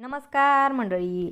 नमस्कार मंडळी.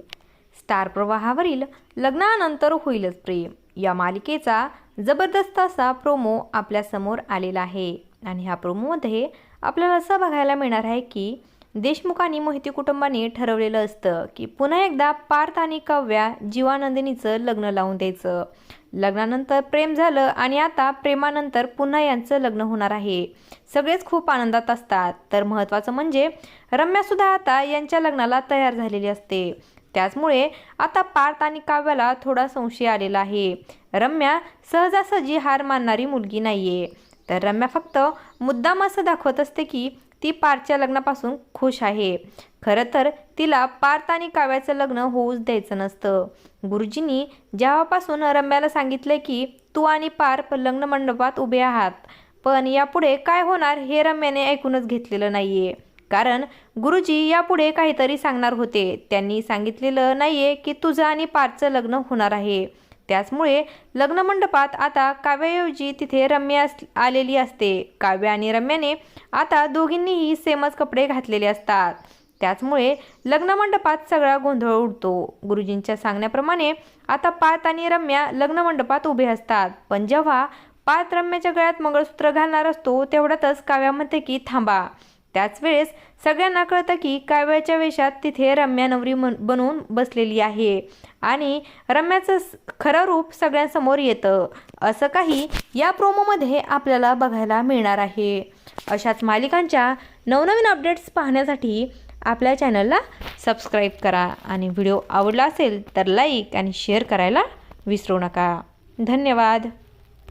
स्टार प्रवाहावरील लग्नानंतर होईलच प्रेम या मालिकेचा जबरदस्त असा प्रोमो आपल्या समोर आलेला आहे आणि ह्या प्रोमोमध्ये आपल्याला असं बघायला मिळणार आहे की देशमुख आणि मोहिते कुटुंबाने ठरवलेलं असतं की पुन्हा एकदा पार्थ आणि काव्या जीवानंदिनीचं लग्न लावून द्यायचं. लग्नानंतर प्रेम झालं आणि आता प्रेमानंतर पुन्हा यांचं लग्न होणार आहे. सगळेच खूप आनंदात असतात. तर महत्त्वाचं म्हणजे रम्यासुद्धा आता यांच्या लग्नाला तयार झालेली असते. त्याचमुळे आता पार्थ आणि काव्याला थोडा संशय आलेला आहे. रम्या सहजासहजी हार मानणारी मुलगी नाहीये. तर रम्या फक्त मुद्दाम असं दाखवत असते की ती पार्थच्या लग्नापासून खुश आहे. खरं तर तिला पार्थ आणि काव्याचं लग्न होऊच द्यायचं नसतं. गुरुजींनी जेव्हापासून रम्याला सांगितलं की तू आणि पार्थ लग्न मंडपात उभे आहात, पण यापुढे काय होणार हे रम्याने ऐकूनच घेतलेलं नाहीये. कारण गुरुजी यापुढे काहीतरी सांगणार होते. त्यांनी सांगितलेलं नाहीये की तुझं आणि पार्थचं लग्न होणार आहे. त्याचमुळे लग्न मंडपात आता काव्याऐवजी तिथे रम्या आलेली असते. काव्या आणि रम्याने आता दोघींनीही सेमच कपडे घातलेले असतात. त्याचमुळे लग्न मंडपात सगळा गोंधळ उडतो. गुरुजींच्या सांगण्याप्रमाणे आता पार्थ आणि रम्या लग्न मंडपात उभे असतात. पण जेव्हा पार्थ रम्याच्या गळ्यात मंगळसूत्र घालणार असतो तेवढ्यातच काव्या म्हणते की थांबा. त्याच वेळेस सगळ्यांना कळतं की काव्याच्या वेशात तिथे रम्या नवरी बनवून बसलेली आहे आणि रम्याचं खरं रूप सगळ्यांसमोर येतं. असं काही या प्रोमोमध्ये आपल्याला बघायला मिळणार आहे. अशाच मालिकांच्या नवनवीन अपडेट्स पाहण्यासाठी आपल्या चॅनलला सबस्क्राईब करा आणि व्हिडिओ आवडला असेल तर लाईक आणि शेअर करायला विसरू नका. धन्यवाद.